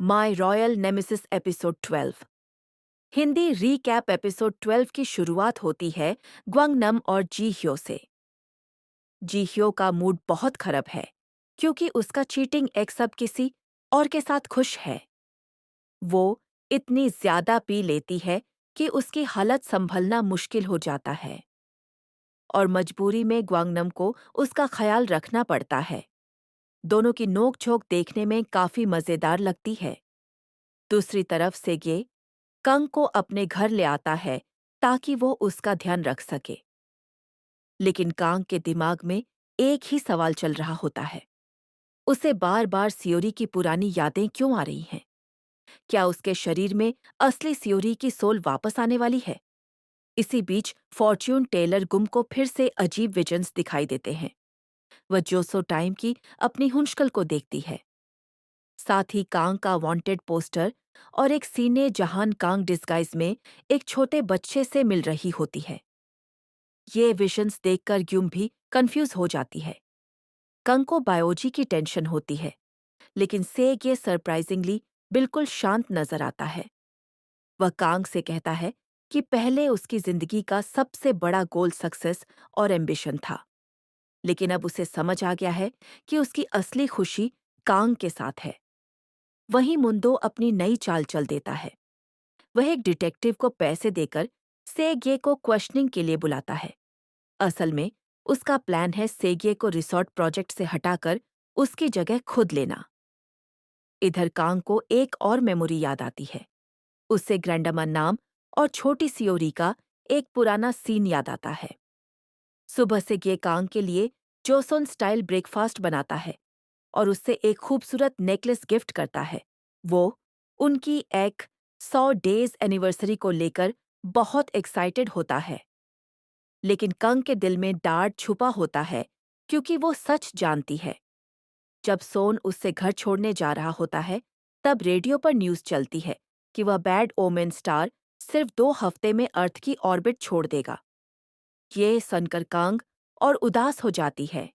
My royal nemesis episode 12। Hindi recap episode 12 की शुरुआत होती है ग्वांगनम और जी ह्यो से। जी ह्यो का मूड बहुत खराब है क्योंकि उसका चीटिंग एक्स अब किसी और के साथ खुश है। वो इतनी ज्यादा पी लेती है कि उसकी हालत संभलना मुश्किल हो जाता है और मजबूरी में ग्वांगनम को उसका ख्याल रखना पड़ता है। दोनों की नोक-झोंक देखने में काफी मजेदार लगती है। दूसरी तरफ सेगे कंग को अपने घर ले आता है ताकि वो उसका ध्यान रख सके। लेकिन कांग के दिमाग में एक ही सवाल चल रहा होता है। उसे बार बार सियोरी की पुरानी यादें क्यों आ रही हैं? क्या उसके शरीर में असली सियोरी की सोल वापस आने वाली है? इसी बीच फॉर्च्यून टेलर गुम को फिर से अजीब विजन्स दिखाई देते हैं। वह जोसो टाइम की अपनी हुंशकल को देखती है। साथ ही कांग का वांटेड पोस्टर और एक सीने जहान कांग डिस्गाइज में एक छोटे बच्चे से मिल रही होती है। ये विजन्स देखकर ग्यूम भी कंफ्यूज हो जाती है। कंग को बायोजी की टेंशन होती है, लेकिन सेग ये सरप्राइजिंगली बिल्कुल शांत नजर आता है। वह कांग से कहता है कि पहले उसकी जिंदगी का सबसे बड़ा गोल सक्सेस और एम्बिशन था, लेकिन अब उसे समझ आ गया है कि उसकी असली खुशी कांग के साथ है। वहीं मुंदो अपनी नई चाल चल देता है। वह एक डिटेक्टिव को पैसे देकर सेगे को क्वेश्चनिंग के लिए बुलाता है। असल में उसका प्लान है सेगे को रिसॉर्ट प्रोजेक्ट से हटाकर उसकी जगह खुद लेना। इधर कांग को एक और मेमोरी याद आती है। उससे ग्रैंडमा नाम और छोटी सियोरी का एक पुराना सीन याद आता है। सुबह से गे कांग के लिए जोसोन स्टाइल ब्रेकफास्ट बनाता है और उससे एक खूबसूरत नेकलेस गिफ्ट करता है। वो उनकी एक 100 डेज एनिवर्सरी को लेकर बहुत एक्साइटेड होता है, लेकिन कंग के दिल में डार छुपा होता है क्योंकि वो सच जानती है। जब सोन उससे घर छोड़ने जा रहा होता है, तब रेडियो पर न्यूज चलती है कि वह बैड ओमेन स्टार सिर्फ 2 हफ्ते में अर्थ की ऑर्बिट छोड़ देगा। ये सुनकर कांग और उदास हो जाती है।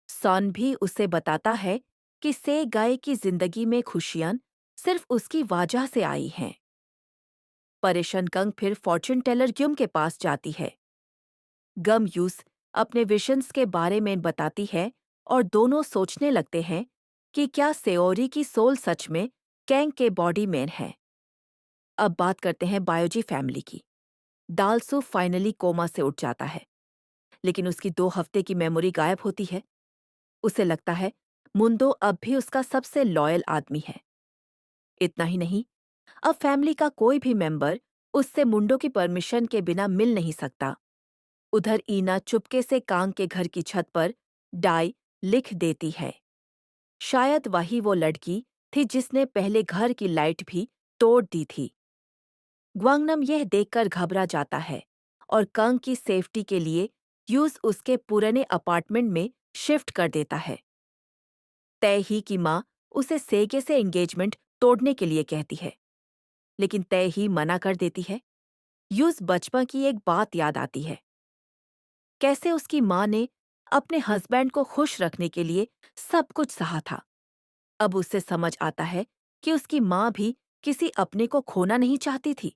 सन भी उसे बताता है कि से गाय की जिंदगी में खुशियां सिर्फ उसकी वजह से आई हैं। परेशान कंग फिर फॉर्चून टेलर ग्यूम के पास जाती है। गम यूस अपने विशंस के बारे में बताती है और दोनों सोचने लगते हैं कि क्या सेओरी की सोल सच में कैंग के बॉडी में है। अब बात करते हैं बायोजी फैमिली की। दालसू फाइनली कोमा से उठ जाता है, लेकिन उसकी 2 हफ्ते की मेमोरी गायब होती है। उसे लगता है मुंदो अब भी उसका सबसे लॉयल आदमी है। इतना ही नहीं, अब फैमिली का कोई भी मेंबर उससे मुंडो की परमिशन के बिना मिल नहीं सकता। उधर ईना चुपके से कांग के घर की छत पर डाई लिख देती है। शायद वही वो लड़की थी जिसने पहले घर की लाइट भी तोड़ दी थी। ग्वांगनम यह देखकर घबरा जाता है और कंग की सेफ्टी के लिए यूज उसके पुराने अपार्टमेंट में शिफ्ट कर देता है। तय ही की माँ उसे सेगे से एंगेजमेंट तोड़ने के लिए कहती है, लेकिन तय ही मना कर देती है। यूज बचपन की एक बात याद आती है, कैसे उसकी माँ ने अपने हस्बैंड को खुश रखने के लिए सब कुछ सहा था। अब उसे समझ आता है कि उसकी माँ भी किसी अपने को खोना नहीं चाहती थी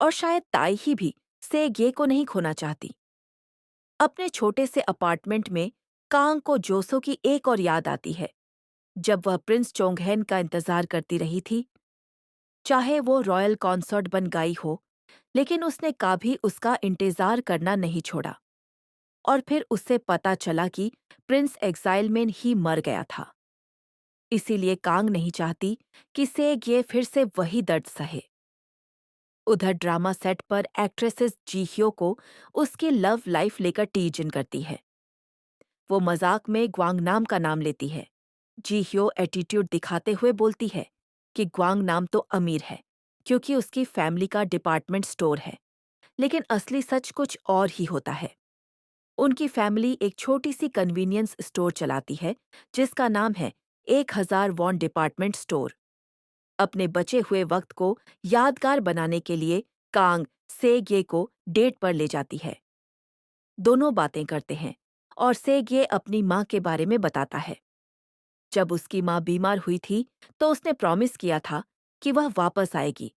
और शायद ताई ही भी सेगे को नहीं खोना चाहती। अपने छोटे से अपार्टमेंट में कांग को जोसो की एक और याद आती है, जब वह प्रिंस चोंगहेन का इंतजार करती रही थी। चाहे वो रॉयल कॉन्सर्ट बन गई हो, लेकिन उसने कभी उसका इंतजार करना नहीं छोड़ा। और फिर उससे पता चला कि प्रिंस एक्साइल में ही मर गया था। इसीलिए कांग नहीं चाहती कि सेग ये फिर से वही दर्द सहे। उधर ड्रामा सेट पर एक्ट्रेसेस जी ह्यो को उसकी लव लाइफ लेकर टीजिन करती है। वो मजाक में ग्वांग नाम का नाम लेती है। जी ह्यो एटीट्यूड दिखाते हुए बोलती है कि ग्वांग नाम तो अमीर है क्योंकि उसकी फैमिली का डिपार्टमेंट स्टोर है, लेकिन असली सच कुछ और ही होता है। उनकी फैमिली एक छोटी सी कन्वीनियंस स्टोर चलाती है जिसका नाम है 1000 वॉन डिपार्टमेंट स्टोर। अपने बचे हुए वक्त को यादगार बनाने के लिए कांग सेगे को डेट पर ले जाती है। दोनों बातें करते हैं और सेगे अपनी माँ के बारे में बताता है। जब उसकी माँ बीमार हुई थी तो उसने प्रॉमिस किया था कि वह वापस आएगी।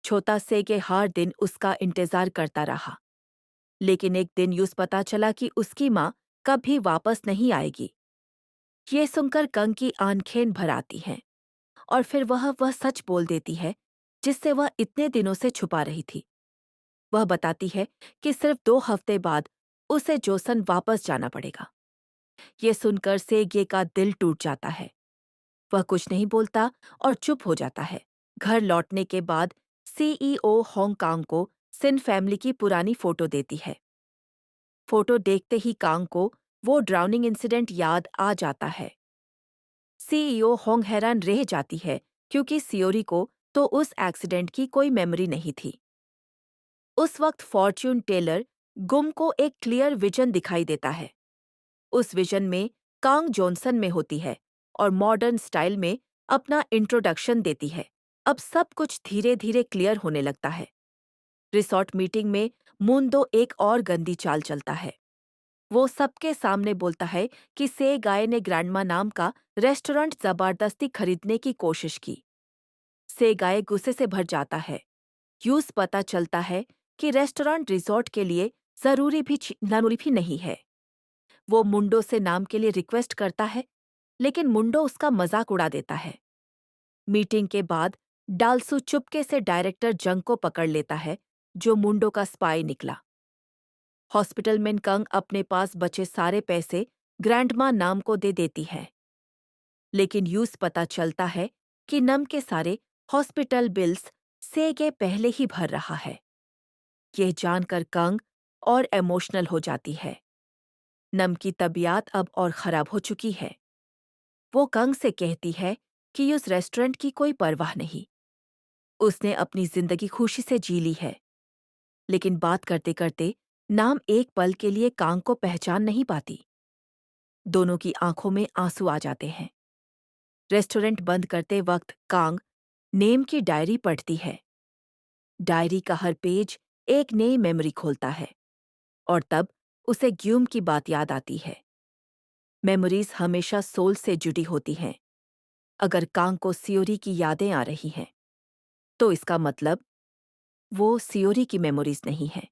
छोटा सेगे हर दिन उसका इंतजार करता रहा, लेकिन एक दिन यूस पता चला कि उसकी माँ कभी वापस नहीं आएगी। ये सुनकर कंग की आंखें भर आती हैं और फिर वह सच बोल देती है जिससे वह इतने दिनों से छुपा रही थी। वह बताती है कि सिर्फ 2 हफ्ते बाद उसे जोसन वापस जाना पड़ेगा। ये सुनकर सेगे का दिल टूट जाता है। वह कुछ नहीं बोलता और चुप हो जाता है। घर लौटने के बाद सीईओ होंगकांग को सिन फैमिली की पुरानी फोटो देती है। फोटो देखते ही कांग को वो ड्राउनिंग इंसिडेंट याद आ जाता है। सीईओ होंग हैरान रह जाती है क्योंकि सियोरी को तो उस एक्सीडेंट की कोई मेमोरी नहीं थी। उस वक्त फॉर्च्यून टेलर गुम को एक क्लियर विजन दिखाई देता है। उस विजन में कांग जॉनसन में होती है और मॉडर्न स्टाइल में अपना इंट्रोडक्शन देती है। अब सब कुछ धीरे धीरे क्लियर होने लगता है। रिसॉर्ट मीटिंग में मुंदो एक और गंदी चाल चलता है। वो सबके सामने बोलता है कि से गाय ने ग्रैंडमा नाम का रेस्टोरेंट जबरदस्ती खरीदने की कोशिश की। से गाय गुस्से से भर जाता है। यूस पता चलता है कि रेस्टोरेंट रिसॉर्ट के लिए जरूरी भी नहीं है। वो मुंडो से नाम के लिए रिक्वेस्ट करता है, लेकिन मुंडो उसका मजाक उड़ा देता है। मीटिंग के बाद डालसू चुपके से डायरेक्टर जंग को पकड़ लेता है, जो मुंडो का स्पाई निकला। हॉस्पिटल में कंग अपने पास बचे सारे पैसे ग्रैंडमा नाम को दे देती है, लेकिन यूस पता चलता है कि नम के सारे हॉस्पिटल बिल्स सेगे पहले ही भर रहा है। ये जानकर कंग और इमोशनल हो जाती है। नम की तबीयत अब और खराब हो चुकी है। वो कंग से कहती है कि उस रेस्टोरेंट की कोई परवाह नहीं, उसने अपनी जिंदगी खुशी से जी ली है। लेकिन बात करते करते नाम एक पल के लिए कांग को पहचान नहीं पाती। दोनों की आंखों में आंसू आ जाते हैं। रेस्टोरेंट बंद करते वक्त कांग नेम की डायरी पढ़ती है। डायरी का हर पेज एक नई मेमोरी खोलता है और तब उसे ग्यूम की बात याद आती है। मेमोरीज हमेशा सोल से जुड़ी होती हैं। अगर कांग को सियोरी की यादें आ रही हैं, तो इसका मतलब वो सियोरी की मेमोरीज नहीं है,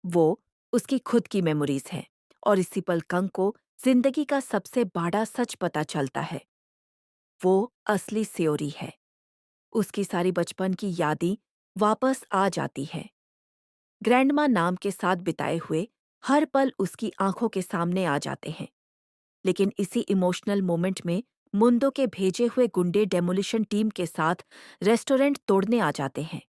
वो उसकी खुद की मेमोरीज हैं। और इसी पल कंग को जिंदगी का सबसे बड़ा सच पता चलता है। वो असली सियोरी है। उसकी सारी बचपन की यादें वापस आ जाती हैं। ग्रैंडमा नाम के साथ बिताए हुए हर पल उसकी आंखों के सामने आ जाते हैं। लेकिन इसी इमोशनल मोमेंट में मुंदो के भेजे हुए गुंडे डेमोलिशन टीम के साथ रेस्टोरेंट तोड़ने आ जाते हैं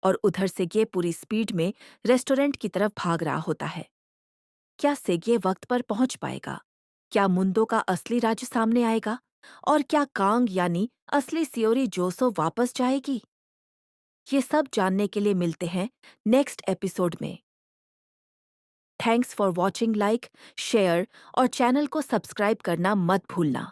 और उधर सेगे पूरी स्पीड में रेस्टोरेंट की तरफ भाग रहा होता है। क्या सेगे वक्त पर पहुंच पाएगा? क्या मुंदो का असली राज सामने आएगा? और क्या कांग यानी असली सियोरी जोसो वापस जाएगी? ये सब जानने के लिए मिलते हैं नेक्स्ट एपिसोड में। Thanks for watching. Like, share और चैनल को सब्सक्राइब करना मत भूलना।